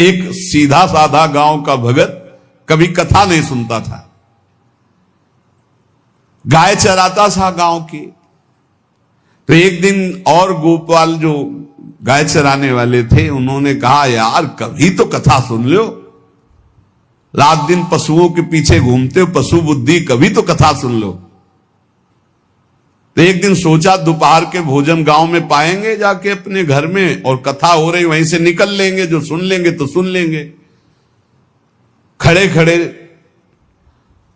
एक सीधा साधा गांव का भगत कभी कथा नहीं सुनता था, गाय चराता था गांव की। तो एक दिन और गोपाल जो गाय चराने वाले थे उन्होंने कहा, यार कभी तो कथा सुन लो, रात दिन पशुओं के पीछे घूमते हो, पशु बुद्धि, कभी तो कथा सुन लो। तो एक दिन सोचा दोपहर के भोजन गांव में पाएंगे जाके अपने घर में, और कथा हो रही वहीं से निकल लेंगे, जो सुन लेंगे तो सुन लेंगे। खड़े खड़े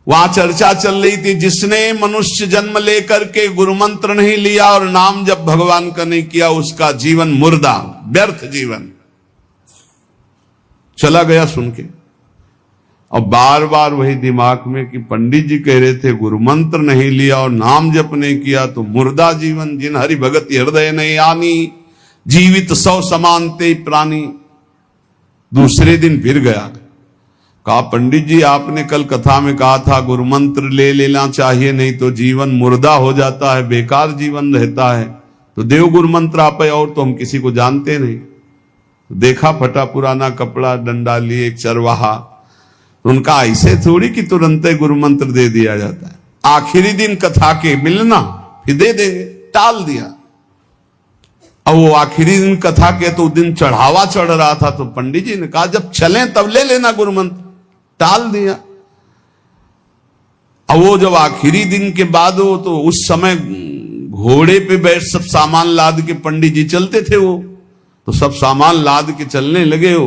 वहां चर्चा चल रही थी, जिसने मनुष्य जन्म लेकर के गुरु मंत्र नहीं लिया और नाम जब भगवान का नहीं किया, उसका जीवन मुर्दा, व्यर्थ जीवन। चला गया सुन के, और बार बार वही दिमाग में कि पंडित जी कह रहे थे गुरु मंत्र नहीं लिया और नाम जप नहीं किया तो मुर्दा जीवन। जिन हरि भगत हृदय नहीं आनी, जीवित सौ समानते प्राणी। दूसरे दिन फिर गया, कहा पंडित जी आपने कल कथा में कहा था गुरु मंत्र ले लेना चाहिए, नहीं तो जीवन मुर्दा हो जाता है, बेकार जीवन रहता है। तो देव गुरु मंत्र आप, और तो हम किसी को जानते नहीं। देखा फटा पुराना कपड़ा, डंडा लिए एक चरवाहा। उनका ऐसे थोड़ी कि तुरंत गुरु मंत्र दे दिया जाता है, आखिरी दिन कथा के मिलना फिर दे देंगे, टाल दिया। अब वो आखिरी दिन कथा के तो दिन चढ़ावा चढ़ रहा था, तो पंडित जी ने कहा जब चलें तब ले लेना गुरु मंत्र, टाल दिया। अब वो जब आखिरी दिन के बाद हो, तो उस समय घोड़े पे बैठ सब सामान लाद के पंडित जी चलते थे, वो तो सब सामान लाद के चलने लगे हो,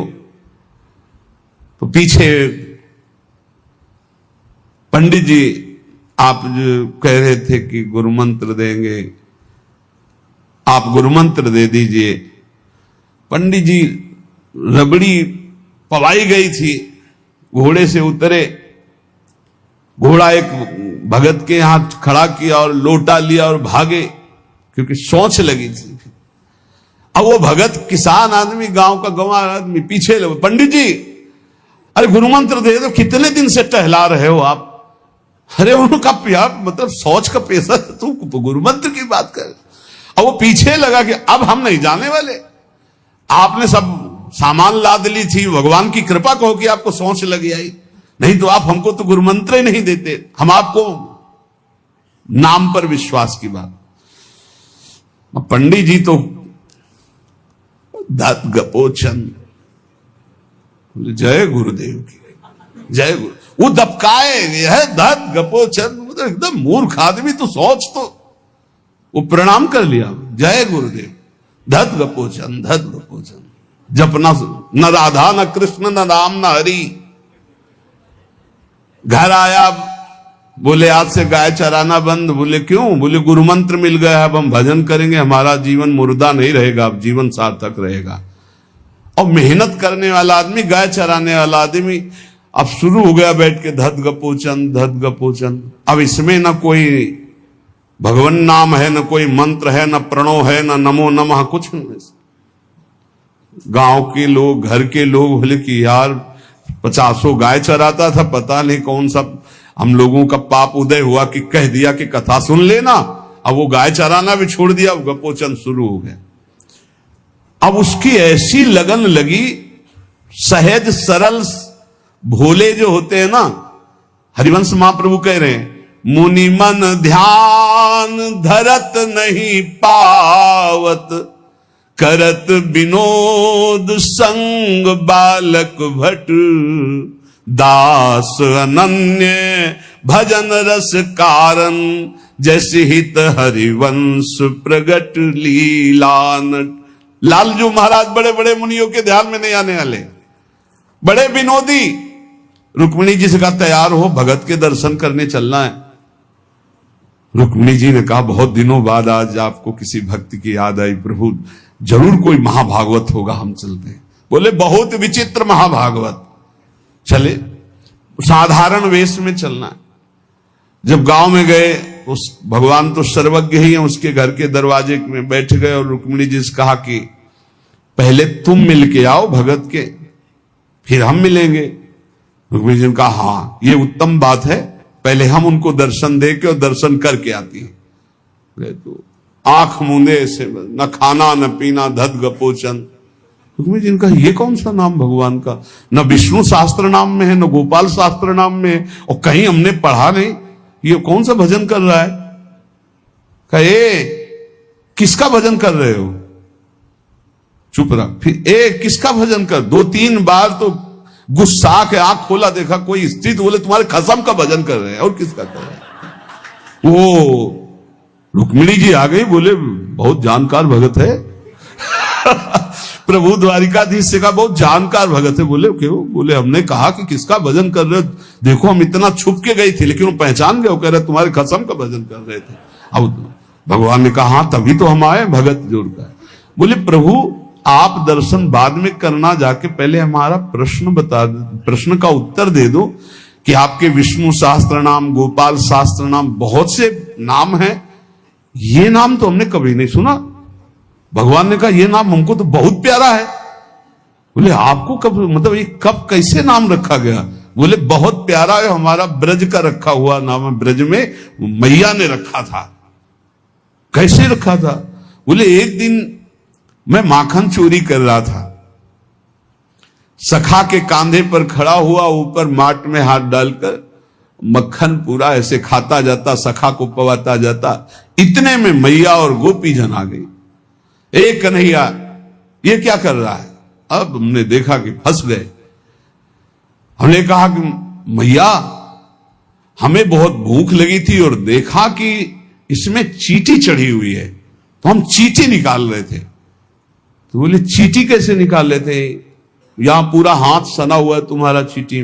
तो पीछे पंडित जी आप जो कह रहे थे कि गुरु मंत्र देंगे, आप गुरु मंत्र दे दीजिए। पंडित जी रबड़ी पवाई गई थी, घोड़े से उतरे, घोड़ा एक भगत के यहां खड़ा किया और लोटा लिया और भागे, क्योंकि सोच लगी थी। अब वो भगत किसान आदमी, गांव का गंवार आदमी पीछे लगे, पंडित जी अरे गुरु मंत्र दे दो, कितने दिन से टहला रहे हो आप। अरे उनका प्यार मतलब सोच का पैसा, तू गुरु मंत्र की बात कर। और वो पीछे लगा कि अब हम नहीं जाने वाले, आपने सब सामान लाद ली थी, भगवान की कृपा कहो कि आपको सोच लगी आई, नहीं तो आप हमको तो गुरु मंत्र ही नहीं देते, हम आपको नाम पर विश्वास की बात। पंडित जी तो दत्त गपोचन, जय गुरुदेव की जय गुरु। वो दबकाए है दत्त गपोचन, एकदम मूर्ख आदमी, तो सोच तो। वो प्रणाम कर लिया, जय गुरुदेव, दत्त गपोचन, दत्त गपोचन। जपना न राधा न कृष्ण न राम न हरि। घर आया, बोले आज से गाय चराना बंद। बोले क्यों? बोले गुरु मंत्र मिल गया, अब हम भजन करेंगे, हमारा जीवन मुर्दा नहीं रहेगा, अब जीवन सार्थक रहेगा। और मेहनत करने वाला आदमी, गाय चराने वाला आदमी, अब शुरू हो गया बैठ के धत गपोचन, धत गपोचन। अब इसमें न कोई भगवान नाम है, न कोई मंत्र है, न प्रणव है, न नमो नमः, कुछ नहीं। गांव के लोग, घर के लोग बोले कि यार 50 गाय चराता था, पता नहीं कौन सा हम लोगों का पाप उदय हुआ कि कह दिया कि कथा सुन लेना। अब वो गाय चराना भी छोड़ दिया, गपोचन शुरू हो गया। अब उसकी ऐसी लगन लगी, सहज सरल भोले जो होते हैं ना, हरिवंश महाप्रभु कह रहे हैं, मुनि मन ध्यान धरत नहीं पावत, करत विनोद संग बालक भट, दास अनन्य भजन रस कारण, जैसे हित हरिवंश प्रगट लीलान। लालजू महाराज बड़े बड़े मुनियों के ध्यान में नहीं आने वाले, बड़े विनोदी। रुक्मिणी जी से कहा तैयार हो, भगत के दर्शन करने चलना है। रुक्मिणी जी ने कहा बहुत दिनों बाद आज आपको किसी भक्ति की याद आई, प्रभु जरूर कोई महाभागवत होगा, हम चलते हैं। बोले बहुत विचित्र महाभागवत। चले, साधारण वेश में चलना है। जब गांव में गए, उस भगवान तो सर्वज्ञ ही है, उसके घर के दरवाजे में बैठ गए और रुक्मिणी जी से कहा कि पहले तुम मिल के आओ भगत के, फिर हम मिलेंगे। रुक्मिणी जी ने कहा हाँ ये उत्तम बात है, पहले हम उनको दर्शन दे के और दर्शन करके आती है। तो आंख मूंदे ऐसे, न खाना न पीना, धत गपोचन। रुक्मिणी जी ने कहा ये कौन सा नाम भगवान का, न विष्णु शास्त्र नाम में है न गोपाल शास्त्र नाम में है, और कहीं हमने पढ़ा नहीं, ये कौन सा भजन कर रहा है। कहे किसका भजन कर रहे हो, चुप रहा। फिर किसका भजन कर, 2-3 बार तो गुस्सा के आंख खोला, देखा कोई स्त्री, तो बोले तुम्हारे खसम का भजन कर रहे हैं, और किसका कर रहे हैं। वो रुक्मिणी जी आ गई, बोले बहुत जानकार भगत है प्रभु द्वारिकाधीश से कहा बहुत जानकार भगत है। बोले क्यों, बोले हमने कहा कि किसका भजन कर रहे हो, देखो हम इतना छुप के गई थी लेकिन वो पहचान गए, वो कह रहे तुम्हारे खसम का भजन कर रहे थे। अब भगवान ने कहा हाँ तभी तो हम आए भगत जोड़कर। बोले प्रभु आप दर्शन बाद में करना, जाके पहले हमारा प्रश्न बता दो, प्रश्न का उत्तर दे दो कि आपके विष्णु शास्त्र नाम, गोपाल शास्त्र नाम, बहुत से नाम हैं, ये नाम तो हमने कभी नहीं सुना। भगवान ने कहा ये नाम हमको तो बहुत प्यारा है। बोले आपको कब, मतलब ये कब कैसे नाम रखा गया। बोले बहुत प्यारा है, हमारा ब्रज का रखा हुआ नाम है, ब्रज में मैया ने रखा था। कैसे रखा था। बोले एक दिन मैं माखन चोरी कर रहा था, सखा के कांधे पर खड़ा हुआ, ऊपर माट में हाथ डालकर मक्खन पूरा ऐसे खाता जाता, सखा को पवाता जाता। इतने में मैया और गोपी जन आ गई। एक कन्हैया ये क्या कर रहा है। अब हमने देखा कि फंस गए। हमने कहा कि मैया हमें बहुत भूख लगी थी और देखा कि इसमें चींटी चढ़ी हुई है, तो हम चींटी निकाल रहे थे। तो बोले चींटी कैसे निकाल रहे थे, यहां पूरा हाथ सना हुआ है तुम्हारा चींटी।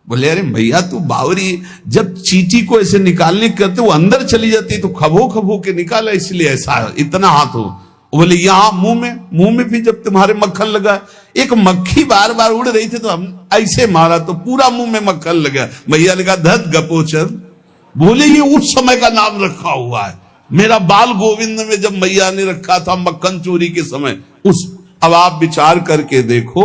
बोले अरे भैया तू बावरी, जब चींटी को ऐसे निकालने करते वो अंदर चली जाती तो खबो खबो के निकाला, इसलिए ऐसा इतना हाथ हो। बोले यहां मुंह में भी जब तुम्हारे मक्खन लगा, एक मक्खी बार बार उड़ रही थी तो हम ऐसे मारा तो पूरा मुंह में मक्खन लगा। भैया ने कहा धत गपोचर। बोले ये उस समय का नाम रखा हुआ है, मेरा बाल गोविंद में जब मैया ने रखा था मक्खन चोरी के समय उस। अब आप विचार करके देखो,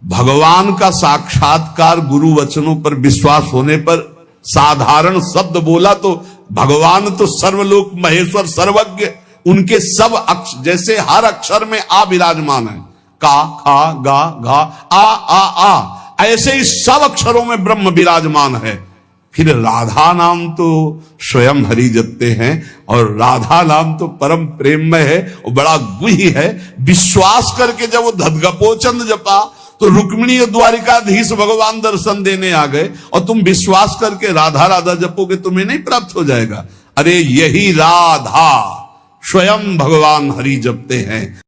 भगवान का साक्षात्कार गुरु वचनों पर विश्वास होने पर साधारण शब्द बोला तो भगवान तो सर्वलोक महेश्वर सर्वज्ञ, उनके सब अक्षर, जैसे हर अक्षर में आ विराजमान है, का खा गा घा आ, ऐसे ही सब अक्षरों में ब्रह्म विराजमान है। फिर राधा नाम तो स्वयं हरि जपते हैं, और राधा नाम तो परम प्रेममय है और बड़ा गुही है। विश्वास करके जब वो धदगपोचंद जपा तो रुक्मिणी और द्वारिकाधीश भगवान दर्शन देने आ गए, और तुम विश्वास करके राधा राधा जपोगे तुम्हें नहीं प्राप्त हो जाएगा। अरे यही राधा स्वयं भगवान हरि जपते हैं।